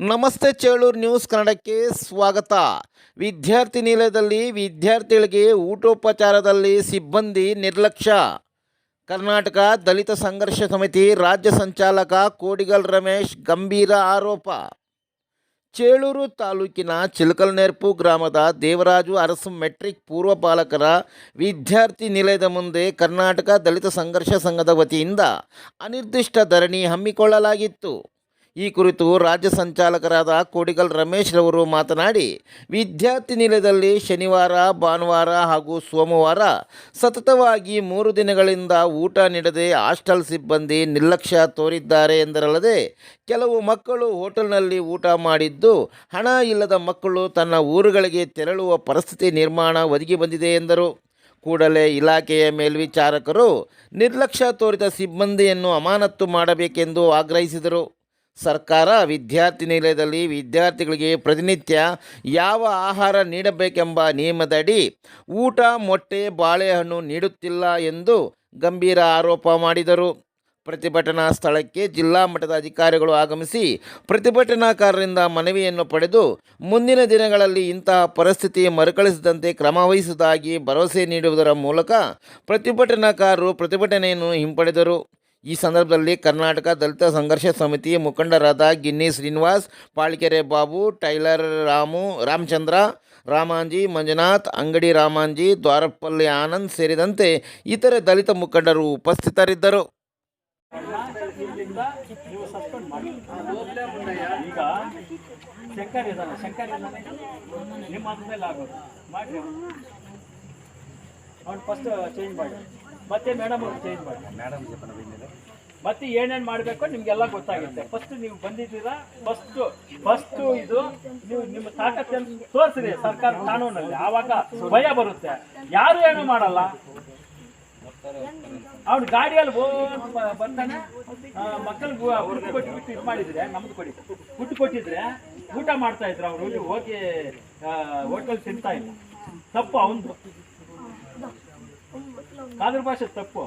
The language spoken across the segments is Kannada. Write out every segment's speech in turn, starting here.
ನಮಸ್ತೆ ಚೇಳೂರು ನ್ಯೂಸ್ ಕನ್ನಡಕ್ಕೆ ಸ್ವಾಗತ. ವಿದ್ಯಾರ್ಥಿ ನಿಲಯದಲ್ಲಿ ವಿದ್ಯಾರ್ಥಿಗಳಿಗೆ ಊಟೋಪಚಾರದಲ್ಲಿ ಸಿಬ್ಬಂದಿ ನಿರ್ಲಕ್ಷ್ಯ. ಕರ್ನಾಟಕ ದಲಿತ ಸಂಘರ್ಷ ಸಮಿತಿ ರಾಜ್ಯ ಸಂಚಾಲಕ ಕೋಡಿಗಲ್ ರಮೇಶ್ ಗಂಭೀರ ಆರೋಪ. ಚೇಳೂರು ತಾಲೂಕಿನ ಚಿಲಕಲನೆರ್ಪು ಗ್ರಾಮದ ದೇವರಾಜು ಅರಸು ಮೆಟ್ರಿಕ್ ಪೂರ್ವ ಬಾಲಕರ ವಿದ್ಯಾರ್ಥಿ ನಿಲಯದ ಮುಂದೆ ಕರ್ನಾಟಕ ದಲಿತ ಸಂಘರ್ಷ ಸಂಘದ ವತಿಯಿಂದ ಅನಿರ್ದಿಷ್ಟ ಧರಣಿ ಹಮ್ಮಿಕೊಳ್ಳಲಾಗಿತ್ತು. ಈ ಕುರಿತು ರಾಜ್ಯ ಸಂಚಾಲಕರಾದ ಕೋಡಿಗಲ್ ರಮೇಶ್ ರವರು ಮಾತನಾಡಿ, ವಿದ್ಯಾರ್ಥಿ ನಿಲಯದಲ್ಲಿ ಶನಿವಾರ, ಭಾನುವಾರ ಹಾಗೂ ಸೋಮವಾರ ಸತತವಾಗಿ 3 ದಿನಗಳಿಂದ ಊಟ ನೀಡದೆ ಹಾಸ್ಟೆಲ್ ಸಿಬ್ಬಂದಿ ನಿರ್ಲಕ್ಷ್ಯ ತೋರಿದ್ದಾರೆ ಎಂದರಲ್ಲದೆ, ಕೆಲವು ಮಕ್ಕಳು ಹೋಟೆಲ್ನಲ್ಲಿ ಊಟ ಮಾಡಿದ್ದು ಹಣ ಇಲ್ಲದ ಮಕ್ಕಳು ತನ್ನ ಊರುಗಳಿಗೆ ತೆರಳುವ ಪರಿಸ್ಥಿತಿ ನಿರ್ಮಾಣ ಒದಗಿ ಬಂದಿದೆ ಎಂದರು. ಕೂಡಲೇ ಇಲಾಖೆಯ ಮೇಲ್ವಿಚಾರಕರು ನಿರ್ಲಕ್ಷ್ಯ ತೋರಿದ ಸಿಬ್ಬಂದಿಯನ್ನು ಅಮಾನತು ಮಾಡಬೇಕೆಂದು ಆಗ್ರಹಿಸಿದರು. ಸರ್ಕಾರ ವಿದ್ಯಾರ್ಥಿ ನಿಲಯದಲ್ಲಿ ವಿದ್ಯಾರ್ಥಿಗಳಿಗೆ ಪ್ರತಿನಿತ್ಯ ಯಾವ ಆಹಾರ ನೀಡಬೇಕೆಂಬ ನಿಯಮದಡಿ ಊಟ, ಮೊಟ್ಟೆ, ಬಾಳೆಹಣ್ಣು ನೀಡುತ್ತಿಲ್ಲ ಎಂದು ಗಂಭೀರ ಆರೋಪ ಮಾಡಿದರು. ಪ್ರತಿಭಟನಾ ಸ್ಥಳಕ್ಕೆ ಜಿಲ್ಲಾ ಮಟ್ಟದ ಅಧಿಕಾರಿಗಳು ಆಗಮಿಸಿ ಪ್ರತಿಭಟನಾಕಾರರಿಂದ ಮನವಿಯನ್ನು ಪಡೆದು ಮುಂದಿನ ದಿನಗಳಲ್ಲಿ ಇಂತಹ ಪರಿಸ್ಥಿತಿ ಮರುಕಳಿಸದಂತೆ ಕ್ರಮ ವಹಿಸುವುದಾಗಿ ಭರವಸೆ ನೀಡುವುದರ ಮೂಲಕ ಪ್ರತಿಭಟನಾಕಾರರು ಪ್ರತಿಭಟನೆಯನ್ನು ಹಿಂಪಡೆದರು. ಈ ಸಂದರ್ಭದಲ್ಲಿ ಕರ್ನಾಟಕ ದಲಿತ ಸಂಘರ್ಷ ಸಮಿತಿ ಮುಖಂಡರಾದ ಗಿನ್ನಿ ಶ್ರೀನಿವಾಸ್, ಪಾಳ್ಕೆರೆ ಬಾಬು, ಟೈಲರ್ ರಾಮಚಂದ್ರ, ರಾಮಾಂಜಿ, ಮಂಜುನಾಥ್, ಅಂಗಡಿ ರಾಮಾಂಜಿ, ದ್ವಾರಪಲ್ಲಿ ಆನಂದ್ ಸೇರಿದಂತೆ ಇತರೆ ದಲಿತ ಮುಖಂಡರು ಉಪಸ್ಥಿತರಿದ್ದರು. ಮತ್ತೆ ಮೇಡಮ್ ಚೇಂಜ್ ಮಾಡಿ ಮತ್ತೆ ಏನೇನು ಮಾಡಬೇಕು ನಿಮಗೆಲ್ಲ ಗೊತ್ತಾಗುತ್ತೆ. ಫಸ್ಟ್ ನೀವು ಬಂದಿದ್ದೀರಾ, ಫಸ್ಟು ಇದು ನೀವು ನಿಮ್ಮ ತಾಕತ್ತನ್ನು ತೋರಿಸಿರಿ ಸರ್ಕಾರ ಕಾನೂನಲ್ಲಿ, ಆವಾಗ ಭಯ ಬರುತ್ತೆ. ಯಾರು ಏನು ಮಾಡಲ್ಲ. ಅವ್ನು ಗಾಡಿಯಲ್ಲಿ ಬರ್ತಾನೆ, ಮಕ್ಕಳಿಗೆ ಊಟ ಕೊಟ್ಟು ಇದು ಮಾಡಿದ್ರೆ, ನಮ್ದು ಕೊಡಿ ಊಟ ಕೊಟ್ಟಿದ್ರೆ ಊಟ ಮಾಡ್ತಾ ಇದ್ರು. ಅವ್ರು ಹೋಗಿ ಹೋಟೆಲ್ ತಿಂತಾ ಇಲ್ಲ, ತಪ್ಪು ಅವನು. ಕಾದ್ರ ಭಾಷೆ ತಪ್ಪು.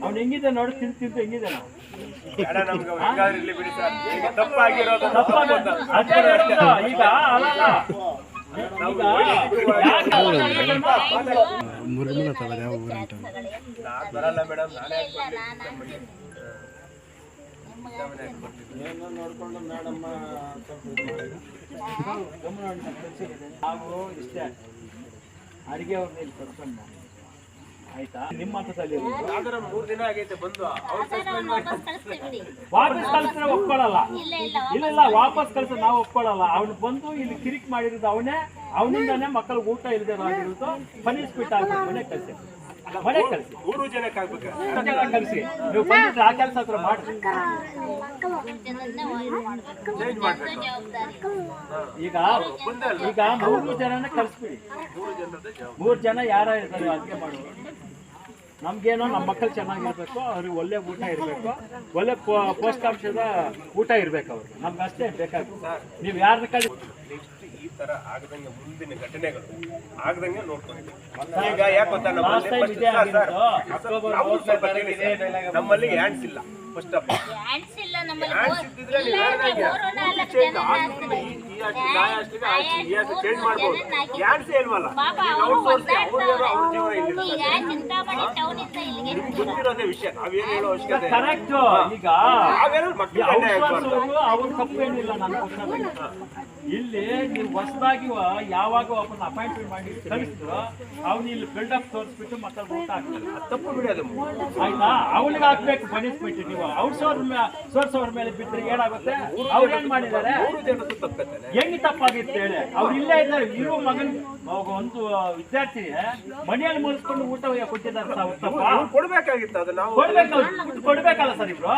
ಅವ್ನು ಹೆಂಗಿದೆ ನೋಡಿ, ತಿಂತು ಹೆಂಗಿದೆ ನಾವು ಈಗ ನೋಡ್ಕೊಂಡು ಮೇಡಮ್ ನಾವು ಇಷ್ಟೇ ಅಡಿಗೆ ಅವ್ರನ್ನ ಇಲ್ಲಿ ಕರ್ಕೊಂಡು ಆಯ್ತಾ. ನಿಮ್ಮ ಹಂತದಲ್ಲಿ 3 ದಿನ ಆಗೈತೆ ಬಂದು ವಾಪಸ್ ಕಳ್ಸಿದ್ರೆ ಒಪ್ಕೊಳ್ಳಲ್ಲ. ಇಲ್ಲ ವಾಪಸ್ ಕಳ್ಸ ನಾವು ಒಪ್ಕೊಳ್ಳಲ್ಲ. ಅವ್ನು ಬಂದು ಇಲ್ಲಿ ಕಿರಿಕ್ ಮಾಡಿರೋದು ಅವನಿಂದಾನೆ ಮಕ್ಕಳು ಊಟ ಇಲ್ಲದೆ ಆಗಿರೋದು ಪನಿಷ್ಮೆಂಟ್ ಆಗ್ಬೇಕು. ಮನೆ ಕಳಿಸಿ ಕಳಿಸಿ ನೀವು ಬಂದಿದ್ರೆ ಆ ಕೆಲಸ ಹತ್ರ ಮಾಡಿ. ಈಗ 3 ಜನನೇ ಕಳಿಸ್ಬಿಡಿ. 3 ಜನ ಯಾರ ಇರ್ತಾರೆ ಅದಕ್ಕೆ ಮಾಡುವ. ನಮ್ಗೇನೋ ನಮ್ಮ ಮಕ್ಕಳು ಚೆನ್ನಾಗಿರ್ಬೇಕು, ಅವ್ರಿಗೆ ಒಳ್ಳೆ ಊಟ ಇರಬೇಕು, ಒಳ್ಳೆ ಪೌಷ್ಟಿಕಾಂಶದ ಊಟ ಇರ್ಬೇಕು ಅವ್ರಿಗೆ. ನಮ್ಗೆ ಅಷ್ಟೇ ಬೇಕಾಗುತ್ತೆ. ನೀವು ಯಾರನ್ನ ಕಳಿ ಈ ತರ ಆಗದಂಗೆ ಮುಂದಿನ ಘಟನೆಗಳು ಆಗದಂಗೆ ನೋಡ್ಕೊಂಡು ನಮ್ಮಲ್ಲಿ ಹ್ಯಾಂಡ್ಸ್ ಇಲ್ಲ. ಫಸ್ಟ್ ಆಫ್ ಆಲ್ ಹ್ಯಾಂಡ್ಸ್ ಇದ್ದಿದ್ರೆ ಚೇಂಜ್ ಮಾಡ್ಬೋದು. ಹ್ಯಾಂಡ್ಸ್ ಇಲ್ವಲ್ಲ, ಗೊತ್ತಿರೋದೇ ವಿಷಯ. ನಾವೇನು ಹೇಳೋ ಅವಶ್ಯಕತೆ ಕರೆಕ್ಟ್. ಈಗ ಅವ್ರ ತಪ್ಪೇನಿಲ್ಲ. ಇಲ್ಲಿ ನೀವು ಹೊಸದಾಗಿ ಯಾವಾಗ ಒಬ್ಬನ ಅಪಾಯಿಂಟ್ಮೆಂಟ್ ಮಾಡಿ ಕಳಿಸಿದ್ರು, ಅವ್ನು ಇಲ್ಲಿ ಬಿಲ್ಡಪ್ ತೋರಿಸ್ಬಿಟ್ಟು ಮಕ್ಕಳು ಊಟ ಹಾಕ್ತಾರೆ. ತಪ್ಪು ಬಿಡೋದು ಆಯ್ತಾ. ಅವನಿಗೆ ಹಾಕ್ಬೇಕು ಪನಿಷ್ಮೆಂಟ್. ನೀವು ಸೋರ್ಸೋರ್ ಮೇಲೆ ಬಿಟ್ಟರೆ ಏನಾಗುತ್ತೆ? ಅವ್ರು ಏನ್ ಮಾಡಿದ್ದಾರೆ? ಹೆಂಗ್ ತಪ್ಪಾಗಿತ್ತು ಹೇಳಿ. ಅವ್ರು ಇಲ್ಲೇ ಇದ್ದಾರೆ. ಇರೋ ಮಗನ್ ಒಂದು ವಿದ್ಯಾರ್ಥಿ ಮನೆಯಲ್ಲಿ ಮುಗಿಸ್ಕೊಂಡು ಊಟ ಕೊಟ್ಟಿದ್ದಾರೆ. ತಪ್ಪ ಕೊಡ್ಬೇಕಾಗಿತ್ತು. ಅದು ನಾವು ಕೊಡ್ಬೇಕಲ್ಲ ಸರ್. ಇಬ್ರು